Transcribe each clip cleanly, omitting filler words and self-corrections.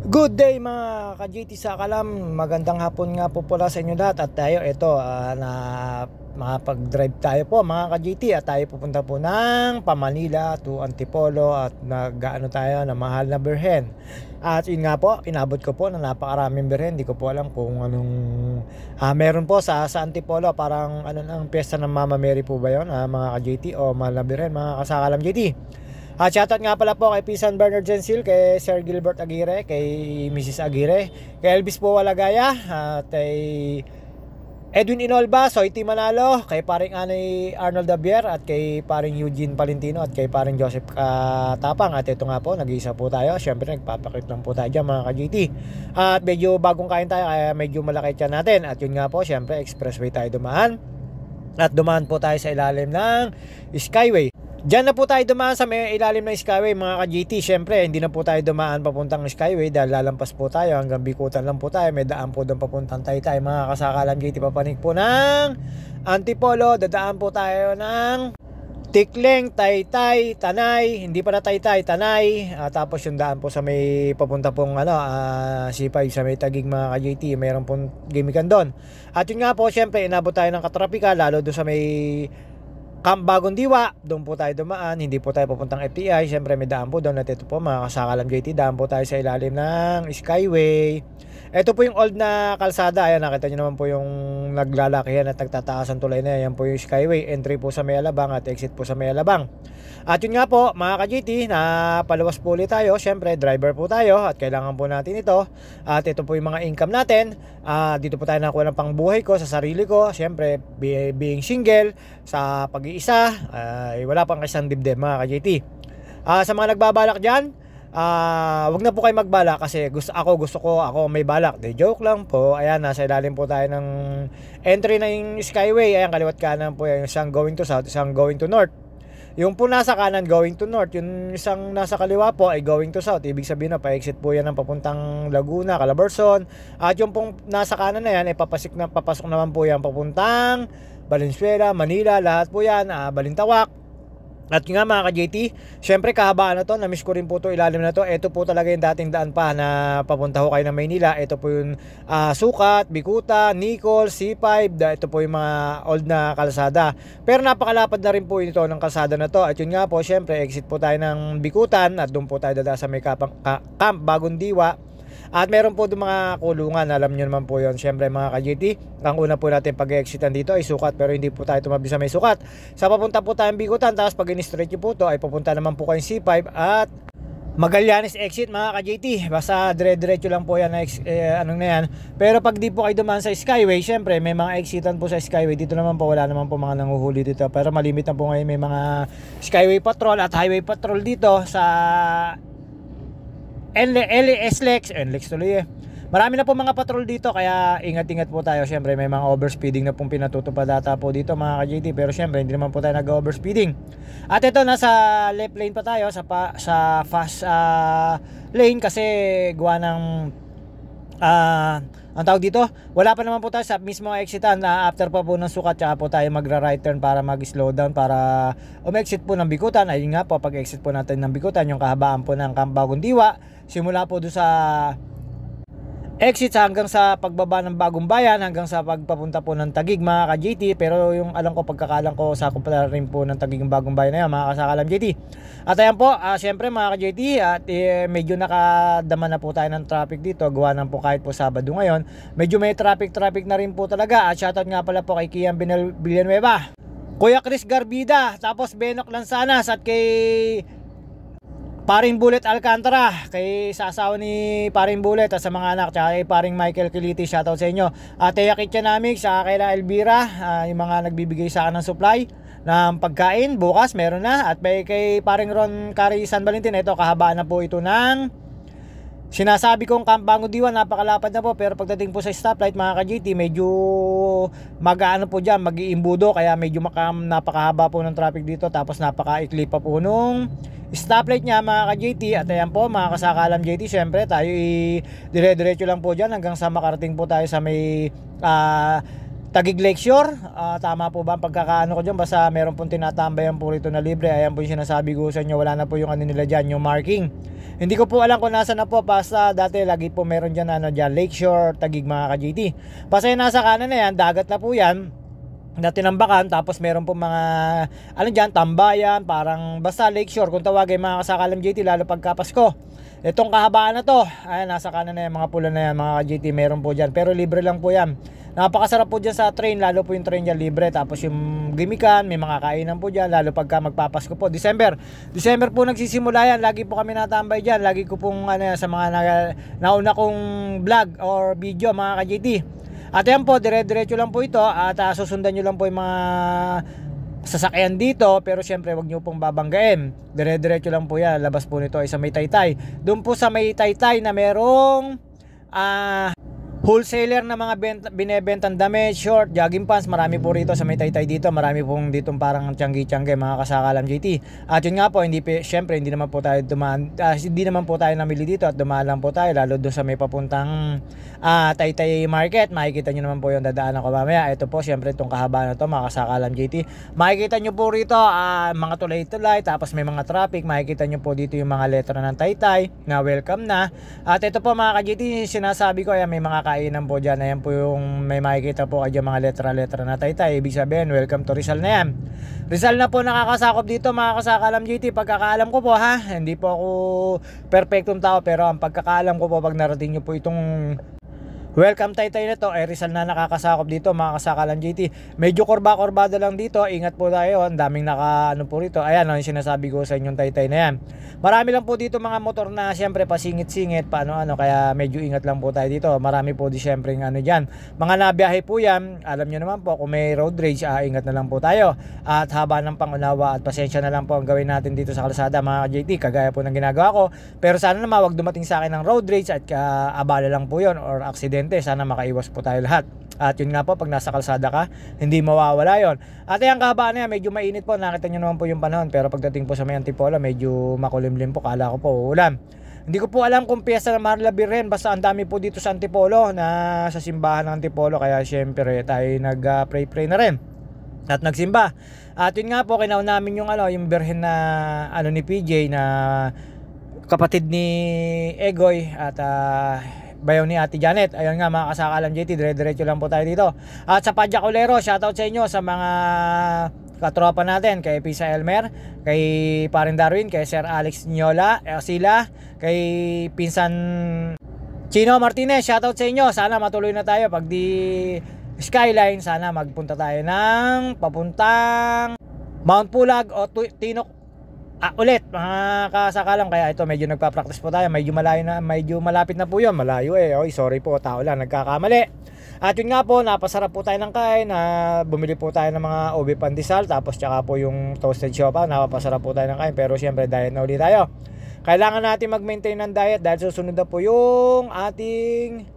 Good day mga ka-JT sa Kalam. Magandang hapon nga po pala sa inyo lahat. At tayo ito na makapag-drive tayo po mga ka-JT. At tayo pupunta po ng Pamanila to Antipolo. At nag-ano tayo na mahal na birhen. At yun nga po, inabot ko po na napakaraming birhen. Hindi ko po alam kung anong meron po sa Antipolo. Parang ano ang piyesta ng Mama Mary po ba yun mga ka-JT? O mahal na birhen mga kasakalam JT. At shoutout nga pala po kay Pisan Bernard Gensil, kay Sir Gilbert Aguirre, kay Mrs. Aguirre, kay Elvis po Walagaya, at kay Edwin Inolba, Soiti Manalo, kay paring Anay Arnold Dabier, at kay paring Eugene Palentino, at kay paring Joseph Tapang. At ito nga po, nag-iisa po tayo. Siyempre nagpapakit lang po tayo dyan mga ka-GT. At medyo bagong kain tayo, kaya medyo malaki tiyan natin. At yun nga po, siyempre expressway tayo dumaan. At dumaan po tayo sa ilalim ng Skyway. Diyan na po tayo dumaan sa may ilalim ng Skyway mga ka-GT. Siyempre hindi na po tayo dumaan papuntang Skyway dahil lalampas po tayo hanggang Bikutan lang po tayo. May daan po doon papuntang Taytay mga kasakalam GT. Papanik po ng Antipolo. Dadaan po tayo ng Tikling, Taytay, Tanay. Hindi pa na Taytay, Tanay. Tapos yung daan po sa may papunta pong C5 sa may Taguig mga ka-GT. Mayroon pong gimikan doon. At yun nga po siyempre inabot tayo ng katrapika lalo doon sa may Camp Bagong Diwa, doon po tayo dumaan. Hindi po tayo papuntang FTI. Siyempre may daan po doon. At ito po mga kasakalam JT, daan po tayo sa ilalim ng Skyway. Ito po yung old na kalsada. Ayan, nakita nyo naman po yung naglalakihan at nagtataas ang tulay na yan. Yan po yung Skyway. Entry po sa May Alabang at exit po sa May Alabang. At yun nga po mga ka-GT, na paluwas po ulit tayo. Siyempre driver po tayo at kailangan po natin ito. At ito po yung mga income natin. Dito po tayo nakuha ng pangbuhay ko sa sarili ko. Siyempre being single, sa pag-iisa, wala pang isang dibdib mga ka-GT. Sa mga nagbabalak dyan, wag na po kayo magbalak kasi gusto ko ako may balak. De joke lang po. Ayan, nasa ilalim po tayo ng entry na yung Skyway. Ayan, kaliwat kanan po yung isang going to south, isang going to north. Yung po nasa kanan going to north, yung isang nasa kaliwa po ay going to south. Ibig sabihin na pa-exit po yan ng papuntang Laguna, Calabarzon. At yung pong nasa kanan na yan ay papasok naman po yan papuntang Valenzuela, Manila, lahat po yan, Balintawak. At yun nga mga ka-JT, syempre kahabaan na to, na-miss ko rin po to, ilalim na to. Ito po talaga yung dating daan pa na papunta ho kayo ng Maynila. Ito po yung Sukat, Bikutan, Nicol, C5. Ito po yung mga old na kalsada. Pero napakalapad na rin po ito ng kalsada na to. At yun nga po, syempre exit po tayo ng Bikutan at doon po tayo dada sa may Camp Bagong Diwa. At meron po doon mga kulungan, alam nyo naman po yon. Siyempre mga ka-GT, ang una po natin pag-exitan dito ay Sukat, pero hindi po tayo tumabi sa may Sukat. Sa papunta po tayong Bikutan, tapos pag in-straight nyo po to ay papunta naman po kayong C5 at Magallanes exit mga ka-JT. Basta dire-diretso lang po yan na anong na yan. Pero pag di po kayo dumaan sa Skyway, syempre may mga exitan po sa Skyway. Dito naman po wala naman po mga nanguhuli dito. Pero malimit na po ngayon may mga Skyway Patrol at Highway Patrol dito sa NLEX tuloy eh. Marami na po mga patrol dito kaya ingat-ingat po tayo. Syempre may mga overspeeding na pong pinatutupad data po dito mga ka-JT. Pero syempre hindi naman po tayo nag-overspeeding. At ito nasa left lane pa tayo sa fast lane kasi gawa ng ang tawag dito, wala pa naman po tayo sa mismo exitan na after pa po ng Sukat tsaka po tayo magra-right turn para mag-slow down para exit po ng Bikutan. Ayun nga po, pag exit po natin ng Bikutan, yung kahabaan po ng Camp Bagong Diwa, simula po doon sa exit hanggang sa pagbaba ng Bagong Bayan hanggang sa pagpapunta po ng Taguig mga ka-JT. Pero yung alam ko, pagkakalang ko sa kumpara rin po ng Taguig ng Bagong Bayan na yan mga kasakalam JT. At ayan po, syempre mga ka-JT, at medyo nakadama na po tayo ng traffic dito. Gawa ng po kahit po Sabado ngayon, medyo may traffic na rin po talaga. At shoutout nga pala po kay Kian Villanueva, Kuya Chris Garbida, tapos Benok Lansanas at kay Paring Bullet Alcantara, kay sa asawa ni Paring Bullet at sa mga anak, tsaka kay Paring Michael Kiliti, shoutout sa inyo. At Teya Kitchenamics, saka kay Elvira, yung mga nagbibigay sa akin ng supply ng pagkain, bukas meron na. At may kay Paring Ron Cari San Valentin, ito kahabaan na po ito ng sinasabi kong Camp Bagong Diwa. Napakalapad na po, pero pagdating po sa stoplight mga ka-GT, medyo mag-ano po dyan, mag-iimbudo, kaya medyo napakahaba po ng traffic dito. Tapos napaka-ikli pa po nung stoplight niya mga ka-JT. At ayan po mga kasakalam JT, syempre tayo dire-diretso lang po dyan hanggang sa makarating po tayo sa may Taguig Lakeshore. Tama po ba ang pagkakaano ko dyan? Basta meron pong tinatambayan po rito na libre. Ayan po yung sinasabi ko sa inyo, wala na po yung ano nila dyan, yung marking. Hindi ko po alam kung nasa na po, basta dati lagi po meron dyan, ano dyan, Lakeshore, Taguig mga ka-GT. Basta yung nasa kanan na yan, dagat na po yan, na tinambakan. Tapos meron po mga ano dyan, tambayan, parang basta Lakeshore kung tawagin mga kasakalam GT, lalo pagka Pasko. Itong kahabaan na to, ayan, nasa kanan na yan, mga pula na yan mga ka-GT, meron po dyan, pero libre lang po yan. Napakasarap po dyan sa train, lalo po yung train dyan libre. Tapos yung gimikan, may mga kainan po dyan, lalo pagka magpapasko po. December po nagsisimula yan, lagi po kami natambay dyan. Lagi ko pong ano, sa mga nauna kong vlog or video mga ka-GT. At yan po, dire-diretso lang po ito. At susundan nyo lang po yung mga sasakyan dito. Pero syempre wag nyo pong babanggain, dire-diretso lang po yan. Labas po nito ay sa may Taytay. Doon po sa may Taytay na merong wholesaler na mga binebentang damit, short, jogging pants. Marami po rito sa may Taytay dito. Marami pong dito parang tiyanggi-tiyangge mga kasakalam GT. At yun nga po, syempre hindi naman po tayo hindi naman po tayo namili dito at dumaan lang po tayo, lalo doon sa may papuntang Taytay Market. Makikita nyo naman po yung dadaanan ko mamaya. Ito po syempre itong kahabaan na to mga kasakalam GT. Makikita nyo po rito mga tulay-tulay, tapos may mga traffic. Makikita nyo po dito yung mga letra ng Taytay na welcome na. At ito po mga ka-GT, sinasabi ko, ayan, may mga kainan po dyan. Ayan po yung may makikita po kayo mga letra-letra na Taytay. Ibig sabihin, welcome to Rizal na yan. Rizal na po nakakasakop dito mga kasakalam GT. Pagkakaalam ko po hindi po ako perfectong tao, pero ang pagkakaalam ko po, pag narating nyo po itong welcome Taytay na to, Rizal na nakakasakop dito mga kasakalan GT. Medyo korba-korbado lang dito, ingat po tayo, ang daming ano po rito. Ayan, yung sinasabi ko sa inyong Taytay na yan. Marami lang po dito mga motor na syempre pasingit-singit, kaya medyo ingat lang po tayo dito. Marami po di syempre dyan, mga nabiyahe po yan. Alam nyo naman po, kung may road rage, ingat na lang po tayo. At haba ng pangunawa at pasensya na lang po ang gawin natin dito sa kalsada mga GT, kagaya po ng ginagawa ko. Pero sana naman wag dumating sa akin ng road rage at abala lang po yon or accident. Sana makaiwas po tayo lahat. At yun nga po, pag nasa kalsada ka, hindi mawawala yon. At yung kahabaan na yan, medyo mainit po. Nakita nyo naman po yung panahon. Pero pagdating po sa may Antipolo, medyo makulimlim po. Kala ko po uulan. Hindi ko po alam kung piyesta na Marlabir rin. Basta ang dami po dito sa Antipolo, na sa simbahan ng Antipolo. Kaya syempre tayo nag-pray na rin at nagsimba. At yun nga po, kinaw namin yung yung birhen na ni PJ, na kapatid ni Egoy at bayaw ni Ate Janet. Ayun nga mga kasakalam JT, dire-diretso lang po tayo dito. At sa Padya Colero, shoutout sa inyo, sa mga katropa natin, kay Pisa Elmer, kay Parin Darwin, kay Sir Alex Nyola, sila, kay Pinsan Chino Martinez, shoutout sa inyo. Sana matuloy na tayo. Pag di Skyline, sana magpunta tayo ng papuntang Mount Pulag o Tinok ulit mga kasakalam. Kaya ito, medyo nagpa-practice po tayo. Medyo malayo na, medyo malapit na po yun. Malayo Oy, sorry po, tao lang, nagkakamali. At yun nga po, napasarap po tayo ng kain. Bumili po tayo ng mga ube pandesal, tapos tsaka po yung toasted siopaw. Napasarap po tayo ng kain. Pero syempre diet na ulit tayo. Kailangan natin mag-maintain ng diet dahil susunod na po yung ating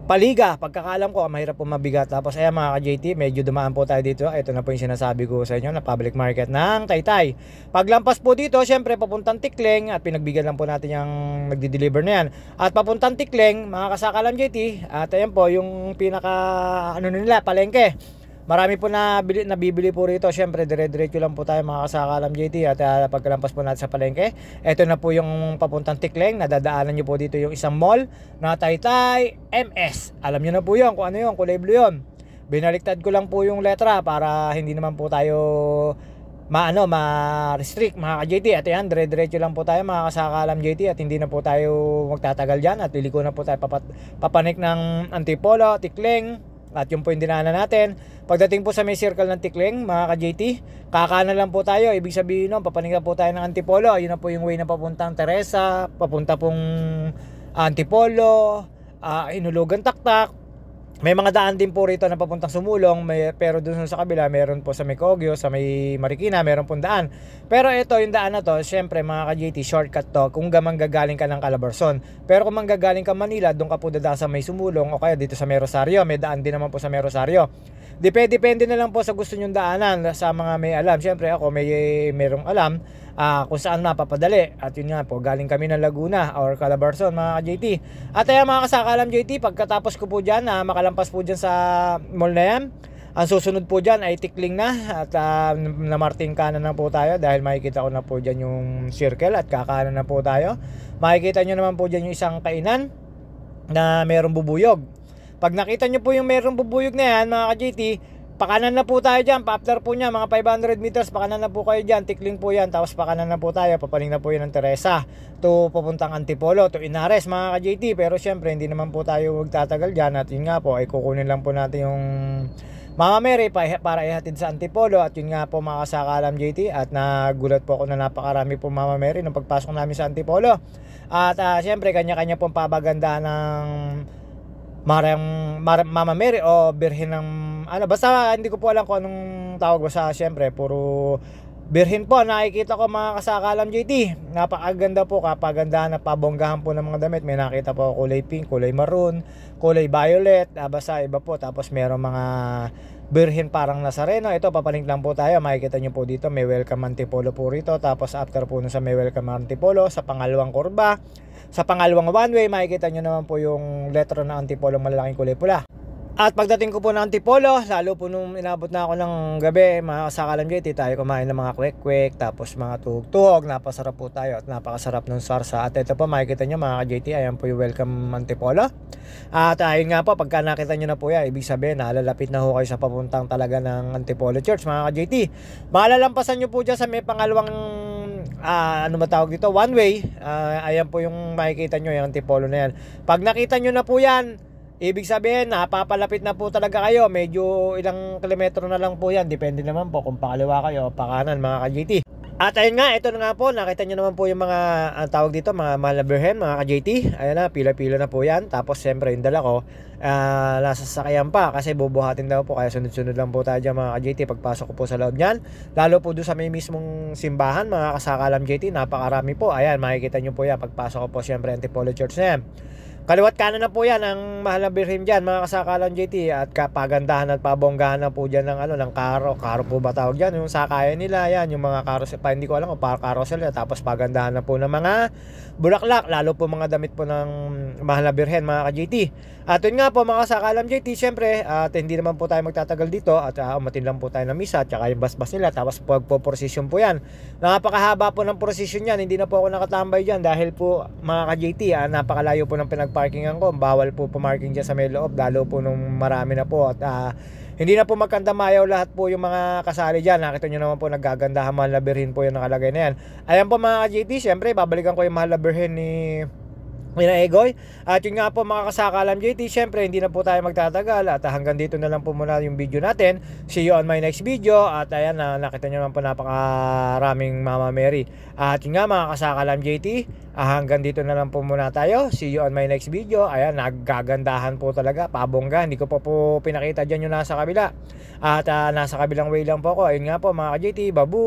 paliga. Pagkakalam ko, mahirap po mabigat. Tapos ayan mga ka-JT, medyo dumaan po tayo dito. Ito na po yung sinasabi ko sa inyo na public market ng Taytay. Paglampas po dito, syempre papuntang Tikling, at pinagbigyan lang po natin yung nagdi-deliver na yan. At papuntang Tikling, mga kasakalam JT, at ayan po yung pinaka nila, palengke. Marami po nabibili po rito. Syempre dire-diretso lang po tayo mga kasakalam JT. At pagkalampas po natin sa palengke, ito na po yung papuntang Tikling. Nadadaanan nyo po dito yung isang mall na Taytay MS. Alam nyo na po yun kung ano yun, kulay blue yun. Binaliktad ko lang po yung letra para hindi naman po tayo ma-restrict mga ka-JT. At yan, dire-diretso lang po tayo mga kasakalam JT, at hindi na po tayo magtatagal dyan. At liliko na po tayo papanik ng Antipolo, Tikling. At yung po yung dinaanan natin. Pagdating po sa may circle ng Tikling, mga ka-JT, kakanan lang po tayo. Ibig sabihin nun, papanik na po tayo ng Antipolo. Ayun na po yung way na papuntang Teresa, papunta pong Antipolo, Hinulugan, Taktak. May mga daan din po rito na papuntang Sumulong, pero dun sa kabila meron po sa may Kogyo, sa may Marikina, meron pong daan. Pero ito, yung daan na to, syempre mga ka-JT, shortcut to kung manggagaling ka ng Calabarzon. Pero kung manggagaling ka Manila, doon ka po dadaan sa may Sumulong, o kaya dito sa may Rosario. May daan din naman po sa may Rosario. Depende na lang po sa gusto nyong daanan, sa mga may alam. Syempre ako merong alam kung saan napapadali. At yun nga po, galing kami ng Laguna or Calabarzon mga ka-JT. At ayan mga kasakalam JT, pagkatapos ko po dyan, makalampas po dyan sa mall na yan, Ang susunod po dyan ay tikling na at namarting kanan na po tayo dahil makikita ko na po dyan yung circle at kakanan na po tayo. Makikita nyo naman po dyan yung isang kainan na merong bubuyog. Pag nakita nyo po yung merong bubuyog na yan mga ka-JT, pakanan na po tayo dyan. Pa-after po nya mga 500 meters, pakanan na po kayo dyan. Tikling po yan, tapos pakanan na po tayo. Papaling na po yan ng Teresa to papuntang Antipolo, to Inares mga ka-JT. Pero syempre hindi naman po tayo magtatagal dyan. At yun nga po ay kukunin lang po natin yung Mama Mary para ihatid sa Antipolo. At yun nga po mga kasakalam JT, at nagulat po ako na napakarami po Mama Mary nung pagpasok namin sa Antipolo. At syempre kanya-kanya pong pabaganda ng Mama Mary o Birhen ng ano, basta hindi ko po alam kung anong tawag, basta syempre puro Birhen po nakikita ko mga kasakalam JT. Napakaganda po, kapagandahan na pabonggahan po ng mga damit. May nakita po kulay pink, kulay maroon, kulay violet, basta iba po. Tapos meron mga Birhen parang Nazareno. Ito papalink lang po tayo, makikita nyo po dito may welcome Antipolo po rito. Tapos after po nun sa may welcome Antipolo, sa pangalawang kurba, sa pangalawang one way, makikita nyo naman po yung letra ng Antipolo malalaking kulay pula. At pagdating ko po ng Antipolo, lalo po nung inabot na ako ng gabi, mga kasakalam JT, tayo kumain ng mga kwek-kwek, tapos mga tuhog-tuhog. Napasarap po tayo at napakasarap ng sarsa. At ito po makikita nyo mga ka-JT, ayan po yung welcome Antipolo. At ayun nga po, pagka nakita nyo na po yan, ibig sabihin nalalapit na ho kayo sa papuntang talaga ng Antipolo Church mga ka-JT. Malalampasan nyo po dyan sa may pangalawang ano ba tawag dito, one way. Ayan po yung makikita nyo, yung Antipolo na yan. Pag nakita nyo na po yan, ibig sabihin napapalapit na po talaga kayo. Medyo ilang kilometro na lang po yan, depende naman po kung pakaliwa kayo o pakanan mga ka-JT. At ayun nga, ito na nga po, nakita nyo naman po yung mga tawag dito, mga mahal na Birhen mga ka-JT. Ayan na, pila-pila na po yan. Tapos siyempre yung dala ko nasa sasakyan pa kasi bubuhatin daw po, kaya sunod-sunod lang po tayo dyan mga ka-JT pagpasok ko po sa loob nyan. Lalo po doon sa may mismong simbahan mga kasakalam JT, napakarami po. Ayan, makikita nyo po yan pagpasok ko po siyempre Antipolo Church na yan. Kaliwat kanan na po yan ang mahal na Birhen dyan mga kasakalan JT. At kapagandahan at pabonggahan na po dyan ng, ng karo po ba tawag dyan, yung sakayan nila yan, yung mga carousel pa, hindi ko alam kung carousel yan. Tapos pagandahan na po ng mga bulaklak, lalo po mga damit po ng mahal na Birhen mga ka-JT. At yun nga po mga kasakalan JT, syempre at hindi naman po tayo magtatagal dito at umatin lang po tayo ng misa at saka yung basbas nila. Tapos pagpo-prosesyon po yan, napakahaba po ng prosesyon yan, hindi na po ako nakatambay dyan dahil po mga ka-JT napakalayo po ng pinagparkingan ko. Bawal po pumarking dyan sa may loob, lalo po nung marami na po. At hindi na po magkandamayaw lahat po yung mga kasali dyan. Nakita nyo naman po nagagandahan mahal na Birhen po yung nakalagay na yan. Ayan po mga ka-JT, syempre babalikan ko yung mahal na Birhen ni Egoy. At yun nga po mga kasakalam JT, syempre hindi na po tayo magtatagal at hanggang dito na lang po muna yung video natin. See you on my next video. At ayan na, nakita nyo naman po napakaraming Mama Mary. At yun nga mga kasakalam JT, hanggang dito na lang po muna tayo. See you on my next video. Ayan, naggagandahan po talaga, pabongga. Hindi ko pa po pinakita dyan yung nasa kabila. At nasa kabilang way lang po ako. Ayun nga po mga ka-JT, babu!